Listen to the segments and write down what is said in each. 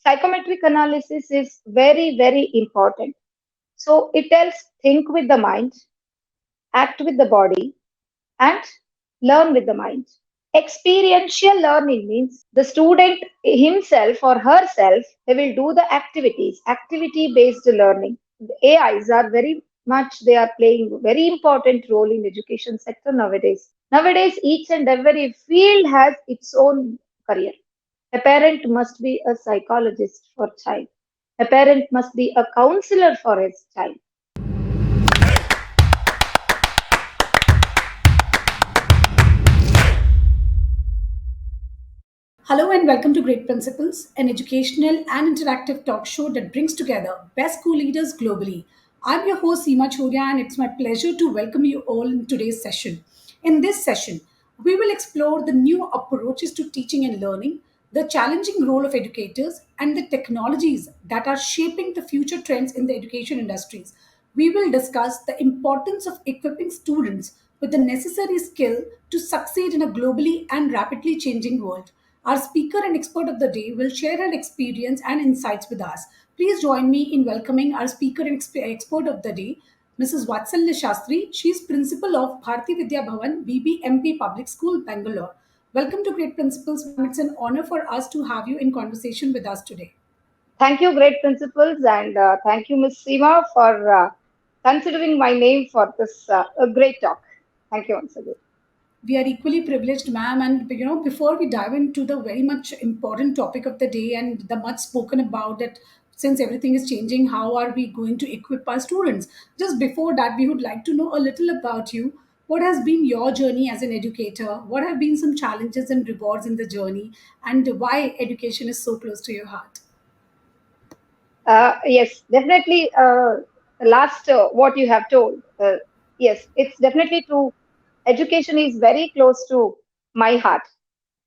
Psychometric analysis is very, very important. So it tells think with the mind, act with the body, and learn with the mind. Experiential learning means the student himself or herself, they will do the activities, activity based learning. The AIs are very much, they are playing a very important role in education sector nowadays. Nowadays, each and every field has its own career. A parent must be a psychologist for child. A parent must be a counselor for his child. Hello and welcome to Great Principles, an educational and interactive talk show that brings together best school leaders globally. I'm your host Seema Chhoriya and it's my pleasure to welcome you all in today's session. In this session, we will explore the new approaches to teaching and learning, the challenging role of educators, and the technologies that are shaping the future trends in the education industries. We will discuss the importance of equipping students with the necessary skill to succeed in a globally and rapidly changing world. Our speaker and expert of the day will share her experience and insights with us. Please join me in welcoming our speaker and expert of the day, Mrs. Vatsala Shastry. She is principal of Bharatiya Vidya Bhavan, BBMP Public School, Bangalore. Welcome to Great Principles, ma'am. It's an honor for us to have you in conversation with us today. Thank you, great principals, and thank you, Ms. Seema, for considering my name for this great talk. Thank you once again. We are equally privileged, ma'am. And before we dive into the very much important topic of the day and the much spoken about that, since everything is changing, how are we going to equip our students? Just before that, we would like to know a little about you. What has been your journey as an educator? What have been some challenges and rewards in the journey? And why education is so close to your heart? Yes, definitely. Last, what you have told, yes, it's definitely true. Education is very close to my heart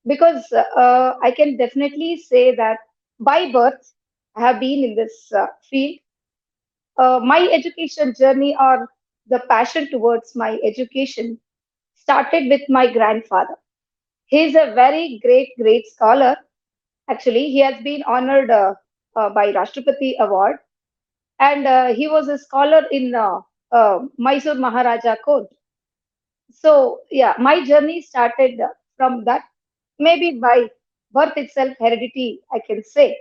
because I can definitely say that by birth, I have been in this field. My education journey or the passion towards my education started with my grandfather. He is a very great, great scholar. Actually, he has been honored by Rashtrapati Award, and he was a scholar in Mysore Maharaja Court. So, yeah, my journey started from that, maybe by birth itself, heredity, I can say.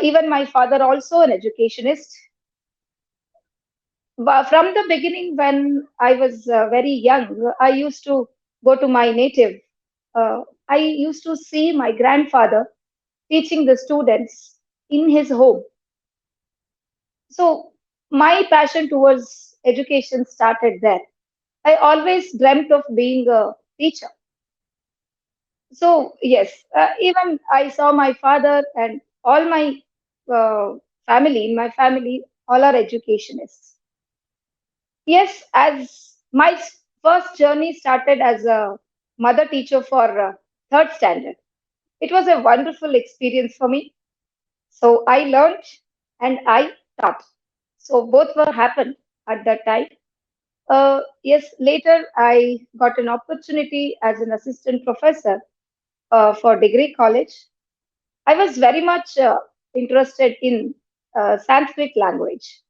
Even my father, also an educationist. But from the beginning, when I was very young, I used to go to my native. I used to see my grandfather teaching the students in his home. So my passion towards education started there. I always dreamt of being a teacher. So yes, even I saw my father and all my uh, family, in my family, all are educationists. Yes, as my first journey started as a mother teacher for third standard. It was a wonderful experience for me. So I learned and I taught. So both were happened at that time. Yes, later I got an opportunity as an assistant professor for degree college. I was very much interested in Sanskrit language.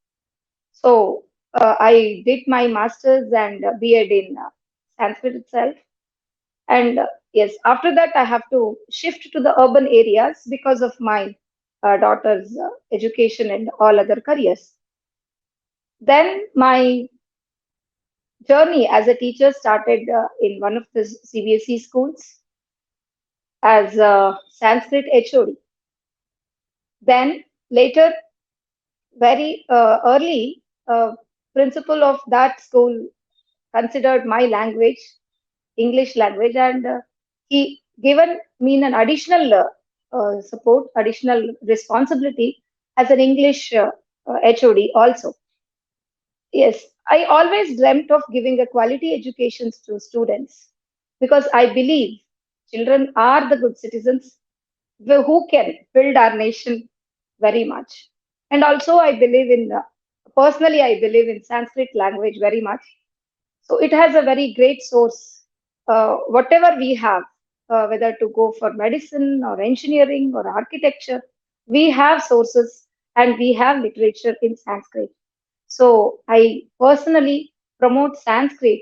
So I did my master's and B.Ed in Sanskrit itself. And yes, after that, I have to shift to the urban areas because of my daughter's education and all other careers. Then my journey as a teacher started in one of the CBSE schools as a Sanskrit HOD. Then later, very early, principal of that school considered my language, English language, and he given me an additional support, additional responsibility as an English HOD also. Yes, I always dreamt of giving a quality education to students because I believe children are the good citizens who can build our nation very much. And also, I believe in, personally, I believe in Sanskrit language very much. So it has a very great source. Whatever we have, whether to go for medicine or engineering or architecture, We have sources and we have literature in Sanskrit. So I personally promote Sanskrit,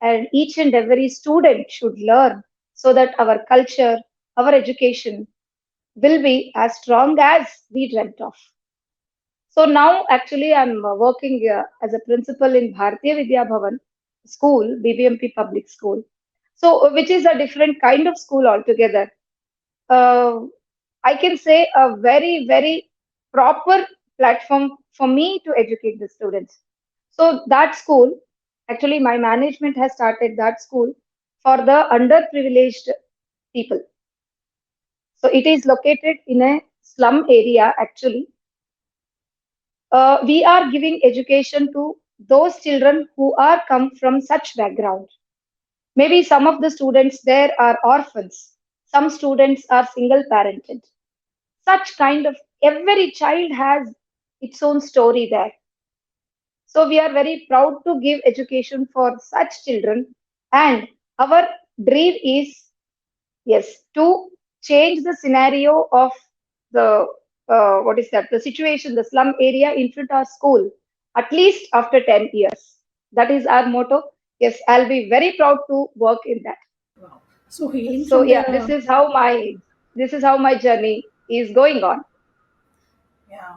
and each and every student should learn so that our culture, our education will be as strong as we dreamt of. So now actually I'm working as a principal in Bharatiya Vidya Bhavan school, BBMP public school. So which is a different kind of school altogether. Uh, I can say a very, very proper platform for me to educate the students. So that school, actually my management has started that school for the underprivileged people. So it is located in a slum area actually. We are giving education to those children who are come from such background. Maybe some of the students there are orphans. Some students are single parented. Such kind of every child has its own story there. So we are very proud to give education for such children, and our dream is, yes, to change the scenario of the what is that, the situation, the slum area in front of our school, at least after 10 years. That is our motto. Yes, I'll be very proud to work in that. Wow. So hailing So from yeah, the this is how my journey is going on. Yeah.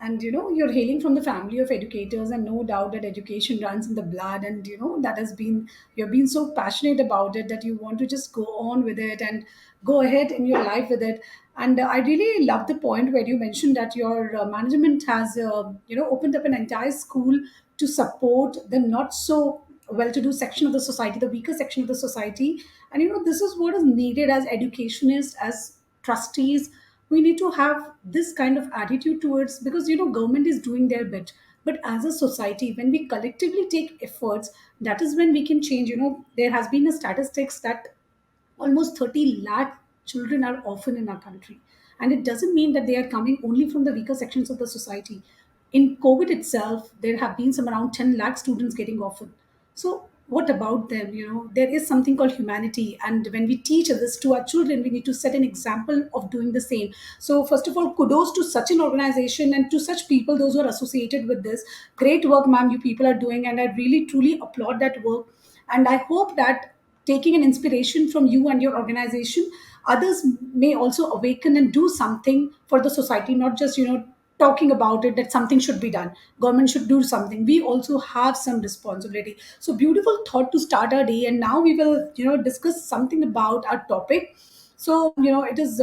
And you're hailing from the family of educators, and no doubt that education runs in the blood. And that you've been so passionate about it that you want to just go on with it and go ahead in your life with it. And I really love the point where you mentioned that your management has, opened up an entire school to support the not so well to do section of the society, the weaker section of the society. And this is what is needed as educationists, as trustees. We need to have this kind of attitude towards, because government is doing their bit, but as a society, when we collectively take efforts, that is when we can change. There has been a statistics that almost 30 lakh children are orphaned in our country. And it doesn't mean that they are coming only from the weaker sections of the society. In COVID itself, there have been some around 10 lakh students getting orphaned. So, what about them? There is something called humanity. And when we teach this to our children, we need to set an example of doing the same. So, first of all, kudos to such an organization and to such people, those who are associated with this. Great work, ma'am, you people are doing. And I really, truly applaud that work. And I hope that taking an inspiration from you and your organization, others may also awaken and do something for the society, not just talking about it, that something should be done, government should do something. We also have some responsibility. So beautiful thought to start our day. And now we will discuss something about our topic. So it is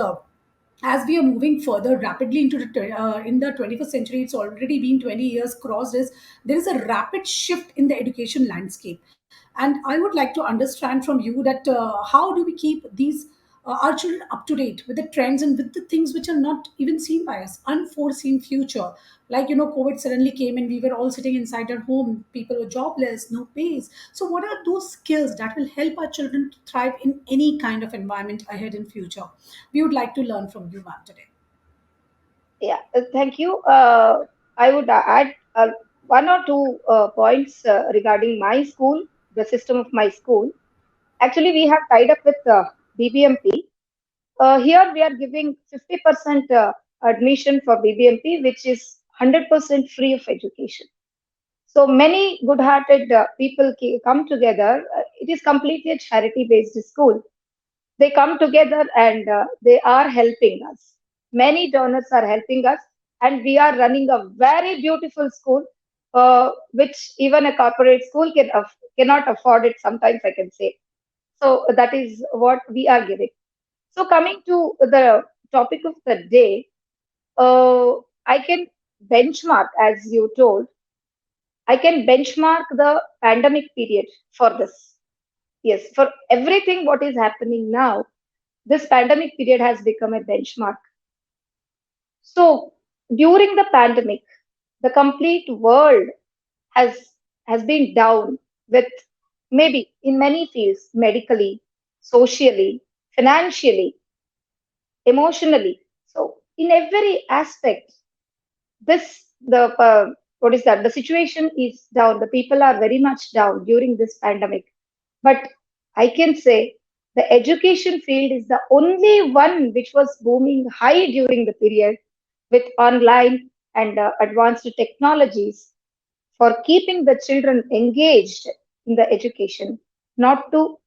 as we are moving further rapidly into in the 21st century. It's already been 20 years crossed. Is There is a rapid shift in the education landscape, and I would like to understand from you that how do we keep these our children up to date with the trends and with the things which are not even seen by us, unforeseen future. Like COVID suddenly came and we were all sitting inside our home, people were jobless, no pays. So what are those skills that will help our children to thrive in any kind of environment ahead in future? We would like to learn from you, ma'am, today. Yeah, thank you. I would add one or two points regarding my school, the system of my school. Actually, we have tied up with BBMP. Here, we are giving 50% admission for BBMP, which is 100% free of education. So many good-hearted people come together. It is completely a charity-based school. They come together and they are helping us. Many donors are helping us, and we are running a very beautiful school, which even a corporate school cannot afford it. Sometimes I can say. So that is what we are giving. So coming to the topic of the day, I can benchmark, as you told, I can benchmark the pandemic period for this. Yes, for everything what is happening now, this pandemic period has become a benchmark. So during the pandemic, the complete world has has been down with, maybe in many fields, medically, socially, financially, emotionally. So in every aspect, this the what is that? The situation is down. The people are very much down during this pandemic. But I can say the education field is the only one which was booming high during the period. with online and advanced technologies for keeping the children engaged in the education, not to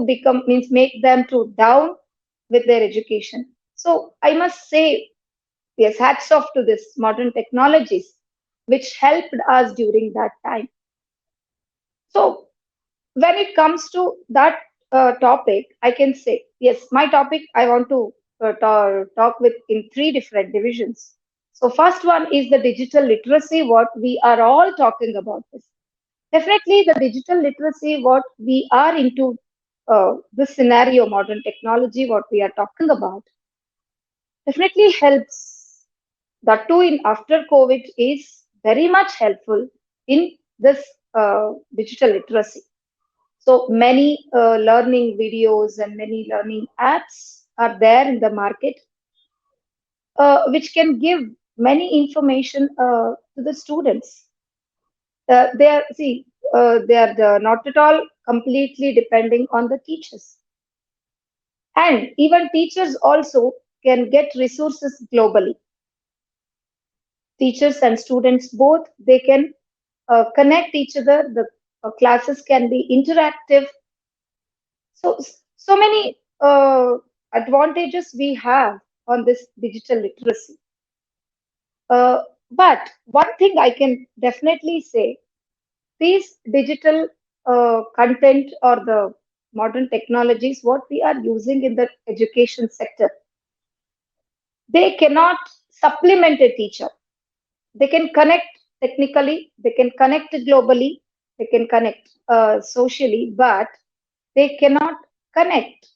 become means make them to down with their education. So I must say, yes, hats off to this modern technologies which helped us during that time. So when it comes to that topic, I can say, yes, my topic I want to talk with in three different divisions. So first one is the digital literacy, what we are all talking about this. Definitely the digital literacy, what we are into this scenario, modern technology, what we are talking about, definitely helps. That too in after COVID is very much helpful in this digital literacy. So many learning videos and many learning apps are there in the market, which can give many information to the students. They are see they are not at all completely depending on the teachers, and even teachers also can get resources globally. Teachers and students both, they can connect each other. The classes can be interactive. So many advantages we have on this digital literacy. But one thing I can definitely say, these digital content or the modern technologies, what we are using in the education sector, they cannot supplement a teacher. They can connect technically, they can connect globally, they can connect socially, but they cannot connect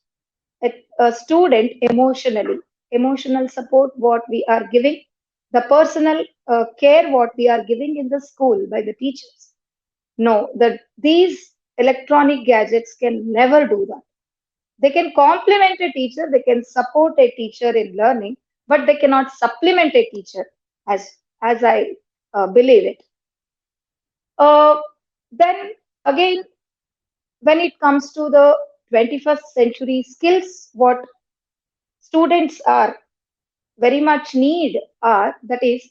a student emotionally. Emotional support, what we are giving, the personal care, what we are giving in the school by the teachers. No, these electronic gadgets can never do that. They can complement a teacher, they can support a teacher in learning, but they cannot supplement a teacher as I believe it. Uh, then again, when it comes to the 21st century skills, what students are very much need are, that is,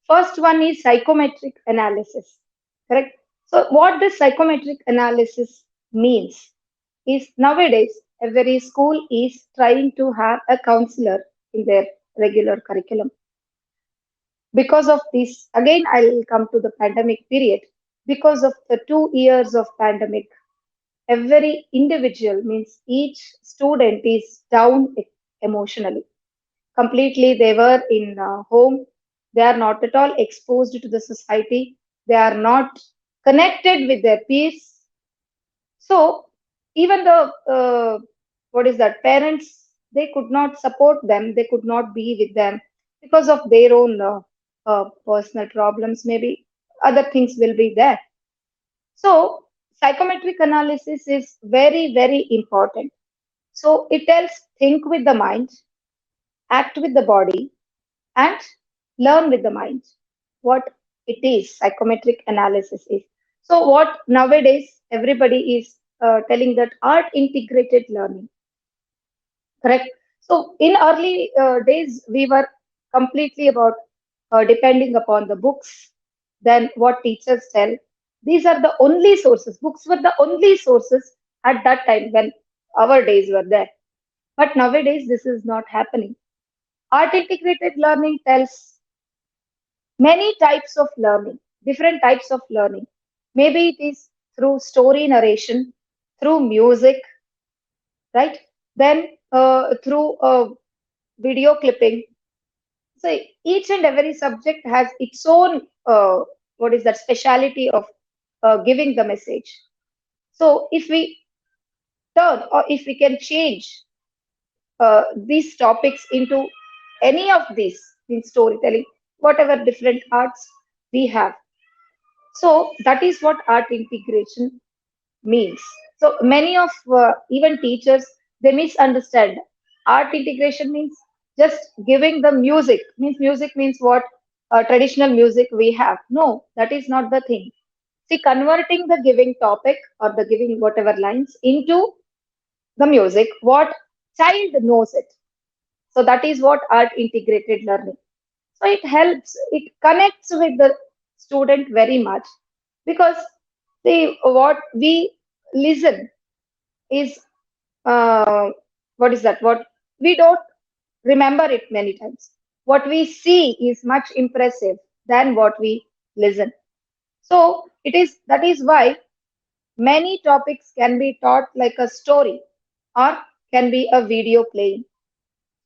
first one is psychometric analysis, correct? So what this psychometric analysis means is, nowadays every school is trying to have a counselor in their regular curriculum. Because of this, again I'll come to the pandemic period. Because of the 2 years of pandemic, every individual means each student is down emotionally. Completely they were in home, they are not at all exposed to the society, they are not connected with their peers. So even the what is that, parents, they could not support them, they could not be with them because of their own personal problems, maybe other things will be there. So psychometric analysis is very very important. So it tells, think with the mind, act with the body, and learn with the mind. What it is, psychometric analysis is. So what nowadays everybody is telling, that art integrated learning, correct? So in early days we were completely about depending upon the books, then what teachers tell, these are the only sources, books were the only sources at that time when our days were there. But nowadays this is not happening. Art integrated learning tells many types of learning, different types of learning. Maybe it is through story narration, through music, right? Then through video clipping. So each and every subject has its own what is that speciality of giving the message. So if we turn, or if we can change these topics into any of these in storytelling, whatever different arts we have. So that is what art integration means. So many of even teachers, they misunderstand. Art integration means just giving the music. Means music means what, traditional music we have. No, that is not the thing. See, converting the giving topic or the giving whatever lines into the music, what child knows it. So that is what art integrated learning. So it helps, it connects with the student very much because what we listen is what is that? What we don't remember it many times. What we see is much impressive than what we listen. So it is that is why many topics can be taught like a story or can be a video playing.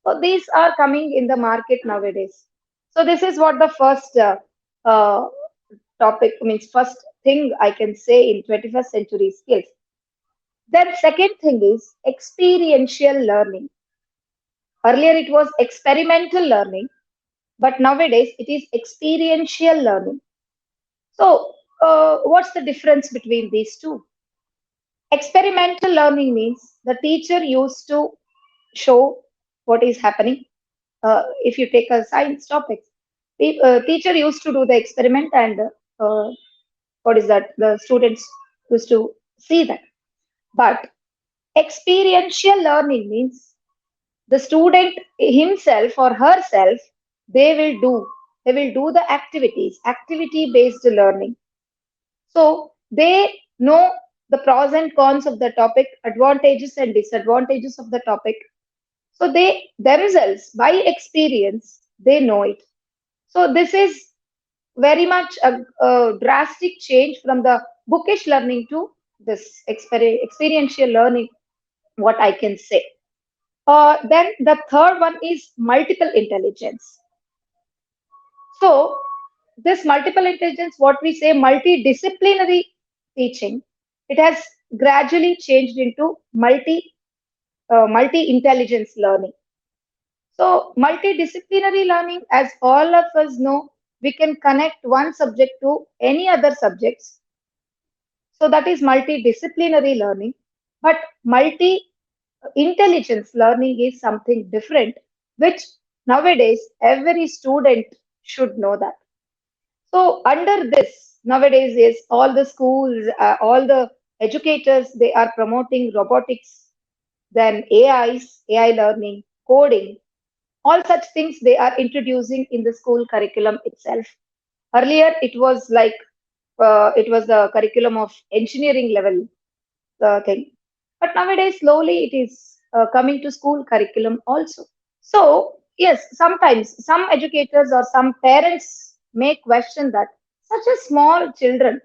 So these are coming in the market nowadays. So this is what the first uh, topic means. First thing I can say in 21st century skills. Then second thing is experiential learning. Earlier it was experimental learning, but nowadays it is experiential learning. So what's the difference between these two? Experimental learning means the teacher used to show what is happening. If you take a science topic, the teacher used to do the experiment and what is that? The students used to see that. But experiential learning means the student himself or herself, they will do, they will do the activities, activity based learning. So they know the pros and cons of the topic, advantages and disadvantages of the topic. So they themselves, by experience, they know it. So this is very much a drastic change from the bookish learning to this experiential learning, what I can say. Then the third one is multiple intelligence. So this multiple intelligence, what we say multidisciplinary teaching, it has gradually changed into multi intelligence learning. So multidisciplinary learning, as all of us know, we can connect one subject to any other subjects. So that is multidisciplinary learning. But multi intelligence learning is something different, which nowadays every student should know that. So under this, nowadays is all the schools, all the educators, they are promoting robotics, then AIs, AI learning, coding, all such things they are introducing in the school curriculum itself. Earlier, it was like it was the curriculum of engineering level thing, but nowadays slowly it is coming to school curriculum also. So, yes, sometimes some educators or some parents may question that such a small children,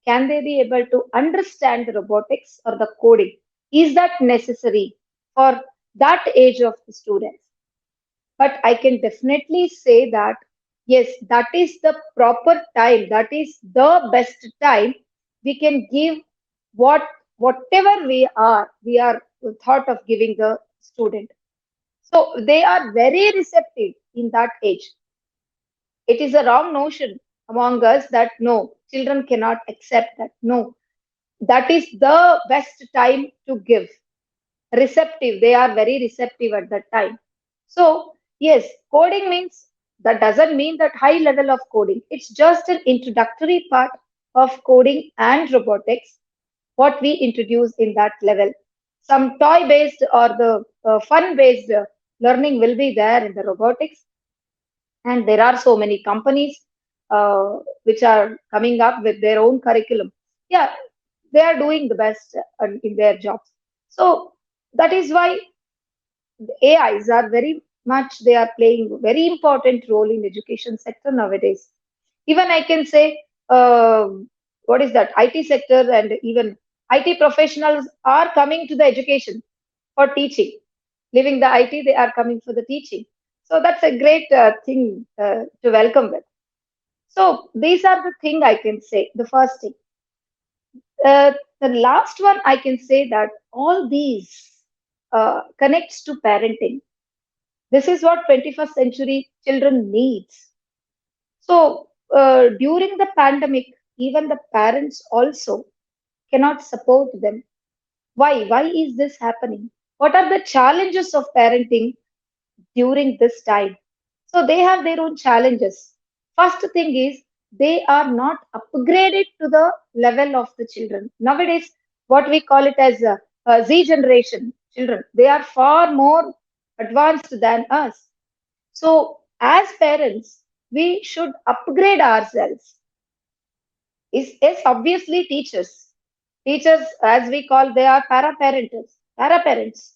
can they be able to understand the robotics or the coding? Is that necessary for that age of the students? But I can definitely say that yes, that is the proper time, that is the best time we can give what whatever we are thought of giving the student. So they are very receptive in that age. It is a wrong notion among us that no, children cannot accept that. No, that is the best time to give. Receptive, they are very receptive at that time. So, yes, coding means that doesn't mean that high level of coding. It's just an introductory part of coding and robotics, what we introduce in that level. Some toy based or the fun based learning will be there in the robotics, and there are so many companies which are coming up with their own curriculum. Yeah, they are doing the best in their jobs. So that is why AIs are very much they are playing a very important role in education sector nowadays. Even I can say, what is that? IT sector and even IT professionals are coming to the education for teaching. Leaving the IT, they are coming for the teaching. So that's a great thing to welcome with. So these are the thing I can say. The first thing. The last one I can say that all these connects to parenting. This is what 21st century children needs. So during the pandemic, even the parents also cannot support them. Why? Why is this happening? What are the challenges of parenting during this time? So they have their own challenges. First thing is they are not upgraded to the level of the children. Nowadays, what we call it as a Z generation children, they are far more advanced than us. So, as parents, we should upgrade ourselves. Is obviously teachers. Teachers, as we call, they are para parents.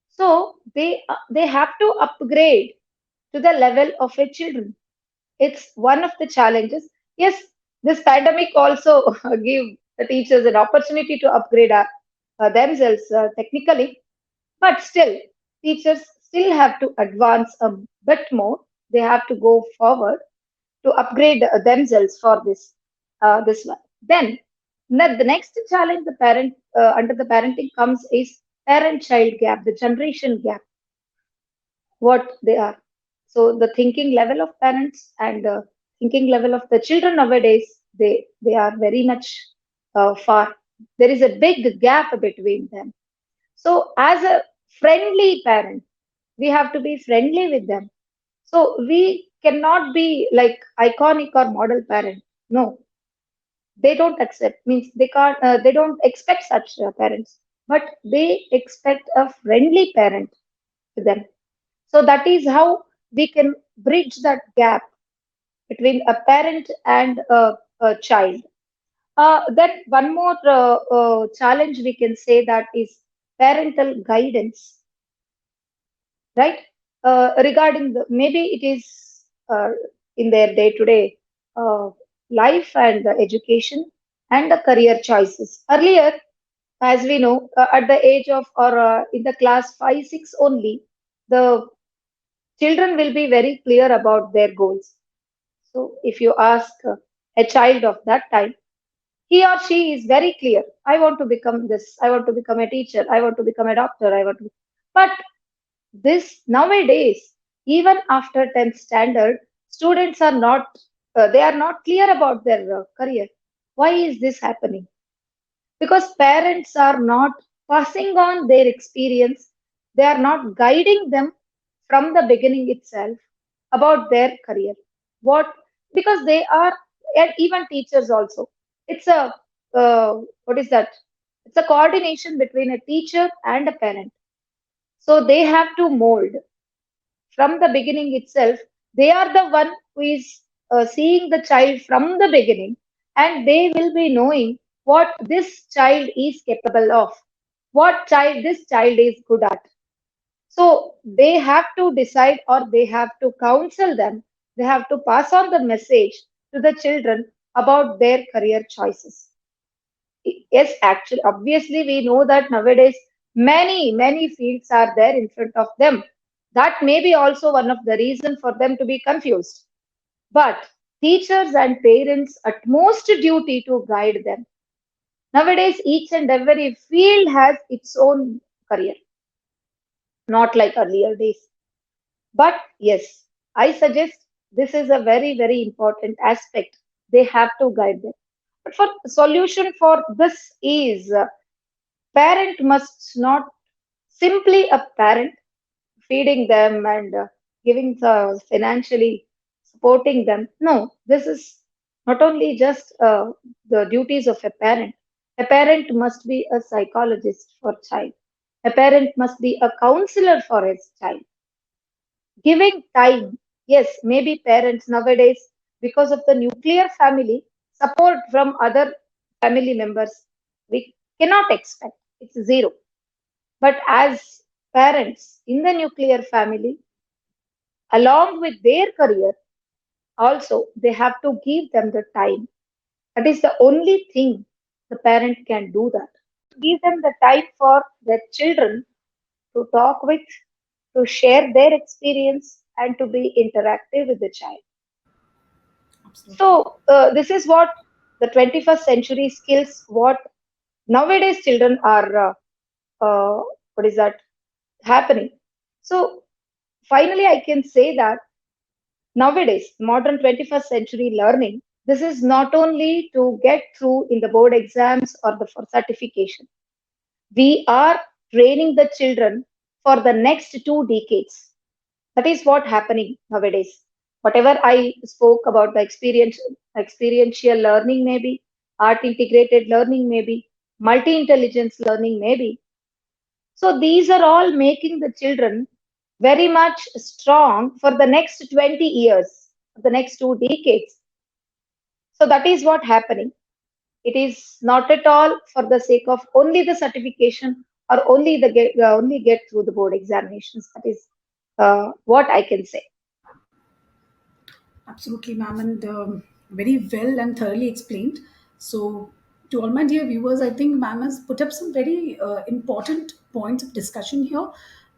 So they have to upgrade to the level of a children. It's one of the challenges. Yes, this pandemic also give the teachers an opportunity to upgrade themselves technically, but still, teachers still have to advance a bit more. They have to go forward to upgrade themselves for this one. Then the next challenge the parent under the parenting comes is parent-child gap, the generation gap, what they are. So the thinking level of parents and thinking level of the children nowadays, they are very much far. There is a big gap between them. So as a friendly parent, we have to be friendly with them. So we cannot be like iconic or model parent. No, they don't accept. Means they can't. They don't expect such parents, but they expect a friendly parent to them. So that is how we can bridge that gap between a parent and a child. Then one more challenge we can say that is parental guidance, right? Regarding the maybe it is in their day-to-day uh, life and education and the career choices. Earlier, as we know, at the age of or in the class 5, 6 only, the children will be very clear about their goals. So if you ask a child of that time, he or she is very clear. I want to become this. I want to become a teacher. I want to become a doctor. I want to. But this nowadays, even after 10th standard, students are not. They are not clear about their career. Why is this happening? Because parents are not passing on their experience, they are not guiding them from the beginning itself about their career. What? Because they are, and even teachers also. It's a what is that? It's a coordination between a teacher and a parent. So they have to mold from the beginning itself. They are the one who is seeing the child from the beginning, and they will be knowing what this child is capable of, what child this child is good at. So they have to decide or they have to counsel them, they have to pass on the message to the children about their career choices. Yes, actually, obviously, we know that nowadays many fields are there in front of them. That may be also one of the reason for them to be confused. But teachers and parents utmost duty to guide them. Nowadays, each and every field has its own career, not like earlier days. But yes, I suggest this is a very important aspect. They have to guide them. But for solution for this is parent must not simply a parent feeding them and giving financially supporting them. No, this is not only just the duties of a parent. A parent must be a psychologist for child. A parent must be a counselor for his child. Giving time. Yes, maybe parents nowadays, because of the nuclear family, support from other family members, we cannot expect. It's zero. But as parents in the nuclear family, along with their career, also they have to give them the time. That is the only thing the parent can do that. Give them the time for their children to talk with, to share their experience, and to be interactive with the child. Absolutely. So, this is what the 21st century skills, what nowadays children are, what is that, happening. So, finally, I can say that nowadays, modern 21st century learning, this is not only to get through in the board exams or the for certification. We are training the children for the next 2 decades. That is what happening nowadays. Whatever I spoke about the experiential learning maybe, art integrated learning maybe, multi-intelligence learning maybe. So these are all making the children very much strong for the next 20 years. the next 2 decades. So that is what happening. It is not at all for the sake of only the certification or only get through the board examinations. That is what I can say. Absolutely, ma'am, and very well and thoroughly explained. So, to all my dear viewers, I think ma'am has put up some very important points of discussion here.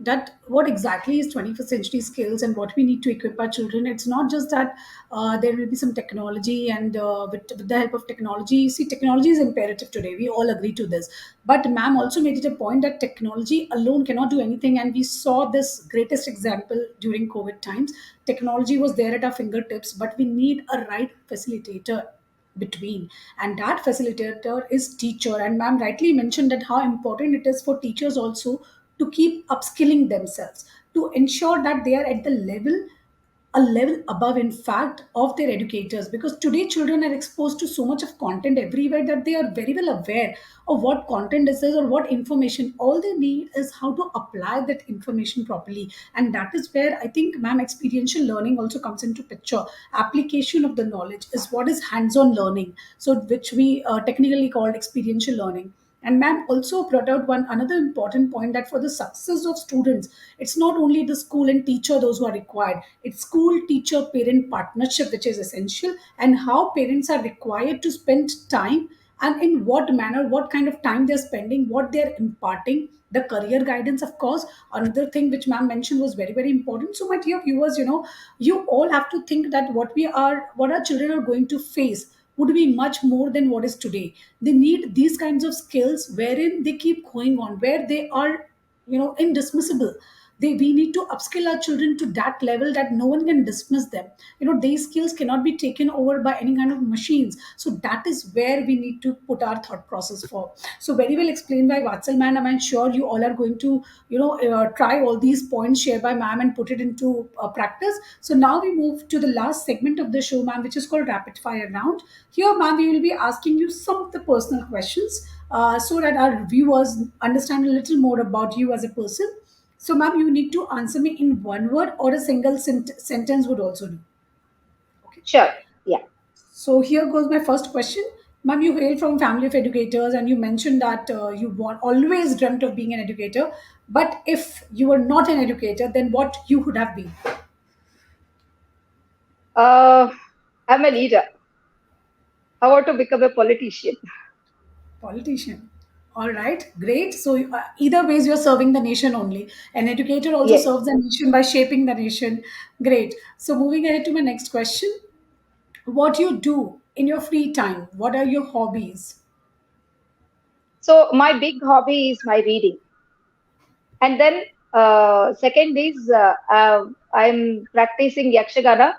That what exactly is 21st century skills and what we need to equip our children. It's not just that there will be some technology, and with the help of technology, see, technology is imperative today. We all agree to this. But ma'am also made it a point that technology alone cannot do anything, and we saw this greatest example during COVID times. Technology was there at our fingertips, but we need a right facilitator between, and that facilitator is teacher. And ma'am rightly mentioned that how important it is for teachers also to keep upskilling themselves, to ensure that they are at the level, a level above, in fact, of their educators, because today children are exposed to so much of content everywhere that they are very well aware of what content is this or what information. All they need is how to apply that information properly, and that is where I think, ma'am, experiential learning also comes into picture. Application of the knowledge is what is hands-on learning, so which we technically called experiential learning. And ma'am also brought out one another important point, that for the success of students, it's not only the school and teacher those who are required. It's school teacher parent partnership which is essential, and how parents are required to spend time, and in what manner, what kind of time they're spending, what they're imparting, the career guidance, of course. Another thing which ma'am mentioned was very, very important. So, my dear viewers, you all have to think that what our children are going to face would be much more than what is today. They need these kinds of skills wherein they keep going on, where they are, indismissible. We need to upskill our children to that level that no one can dismiss them. These skills cannot be taken over by any kind of machines. So that is where we need to put our thought process for. So very well explained by Vatsal, man. I'm sure you all are going to try all these points shared by ma'am and put it into practice. So now we move to the last segment of the show, ma'am, which is called rapid fire round. Here, ma'am, we will be asking you some of the personal questions, so that our viewers understand a little more about you as a person. So, ma'am, you need to answer me in one word, or a single sentence would also do. Okay. Sure. Yeah. So here goes my first question. Ma'am, you hail from family of educators, and you mentioned that always dreamt of being an educator. But if you were not an educator, then what you would have been? Uh, I'm a leader. I want to become a politician. Politician. All right, great. So either ways, you're serving the nation only. An educator also Yes. serves the nation by shaping the nation. Great. So moving ahead to my next question. What you do in your free time? What are your hobbies? So my big hobby is my reading. And then second is I'm practicing Yakshagana.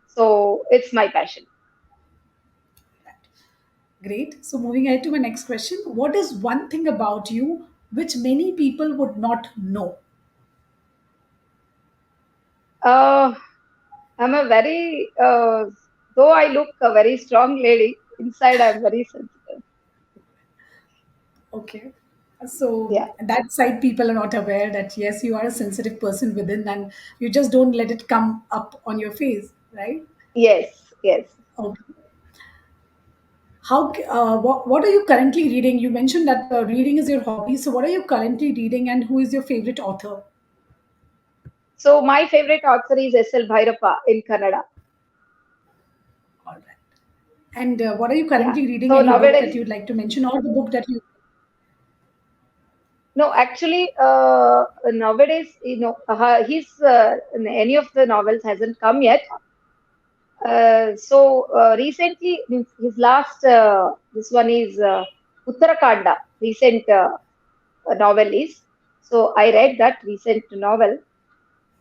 So it's my passion. Great. So moving ahead to my next question. What is one thing about you which many people would not know? Uh, I'm a very, though I look a very strong lady, inside I'm very sensitive. Okay. So Yeah. that side people are not aware that yes, you are a sensitive person within, and you just don't let it come up on your face, right? Yes. Yes. Okay. What are you currently reading? You mentioned that reading is your hobby. So what are you currently reading, and who is your favorite author? So my favorite author is S.L. Bhairappa in Kannada. All right. And what are you Yeah. currently reading? So Any book that nowadays, you'd like to mention, or the book that you? no, actually, nowadays, any of the novels hasn't come yet. So recently, means his last, this one is Uttarakanda, recent novel is. So I read that recent novel.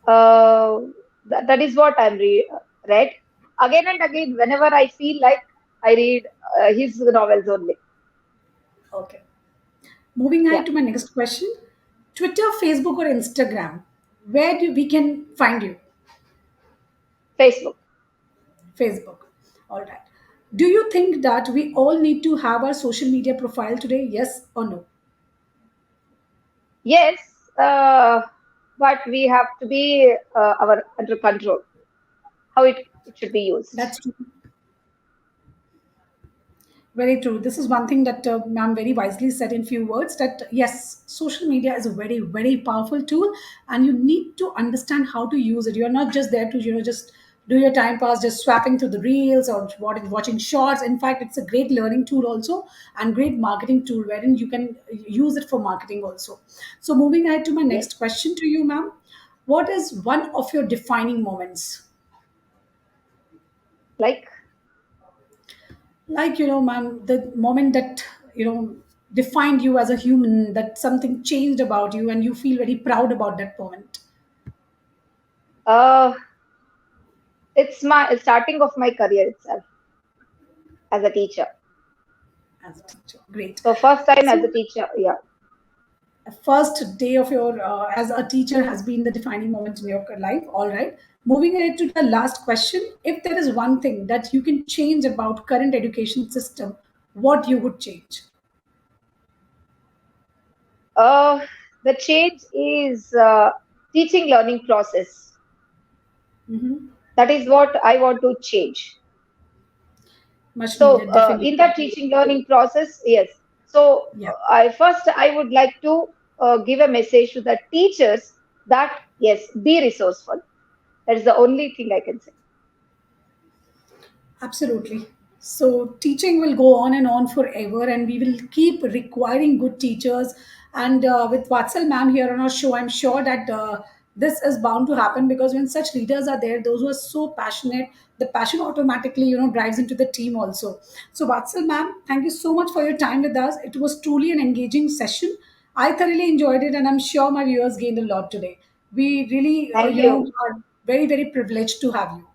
Uh, that is what read. Again and again, whenever I feel like I read his novels only. Okay. Moving Yeah, ahead to my next question. Twitter, Facebook, or Instagram? Where do we can find you? Facebook. Facebook. All right. Do you think that we all need to have our social media profile today? Yes or no? Yes, but we have to be our under control. how it should be used. That's true. Very true. This is one thing that ma'am very wisely said in few words that yes, social media is a very, very powerful tool and you need to understand how to use it. You're not just there to, just do your time pass, just swapping through the reels or watching shorts. In fact, it's a great learning tool also and great marketing tool wherein you can use it for marketing also. So moving ahead to my Yes. next question to you, ma'am. What is one of your defining moments? Like, Like, ma'am, the moment that, defined you as a human, that something changed about you and you feel very proud about that moment uh, it's my starting of my career itself as a teacher. as a teacher. Great. So first time as a So, teacher, yeah. first day of your as a teacher has been the defining moment in your life. All right. Moving ahead to the last question. If there is one thing that you can change about current education system, what you would change? Uh, the change is teaching learning process. Hmm. That is what I want to change. Much So needed, definitely. in that teaching learning process, yes. So Yeah. I would like to give a message to the teachers that yes, be resourceful. That is the only thing I can say. Absolutely. So teaching will go on and on forever, and we will keep requiring good teachers. And with Vatsal ma'am here on our show, I'm sure that this is bound to happen because when such leaders are there, those who are so passionate, the passion automatically drives into the team also. So Vatsal ma'am, thank you so much for your time with us. It was truly an engaging session. I thoroughly enjoyed it, and I'm sure my viewers gained a lot today. We really, Thank you. are very, very privileged to have you.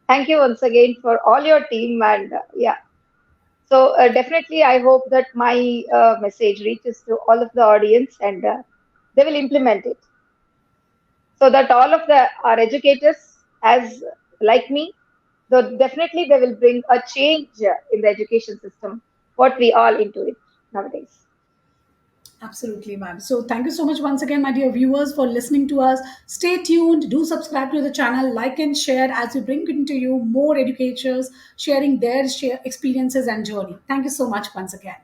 Thank you once again for all your team and yeah. So definitely, I hope that my message reaches to all of the audience and they will implement it so that all of the our educators, as like me, though definitely they will bring a change in the education system. What we all into it nowadays. Absolutely, ma'am. So, thank you so much once again, my dear viewers, for listening to us. Stay tuned. Do subscribe to the channel, like and share as we bring into you more educators sharing their experiences and journey. Thank you so much once again.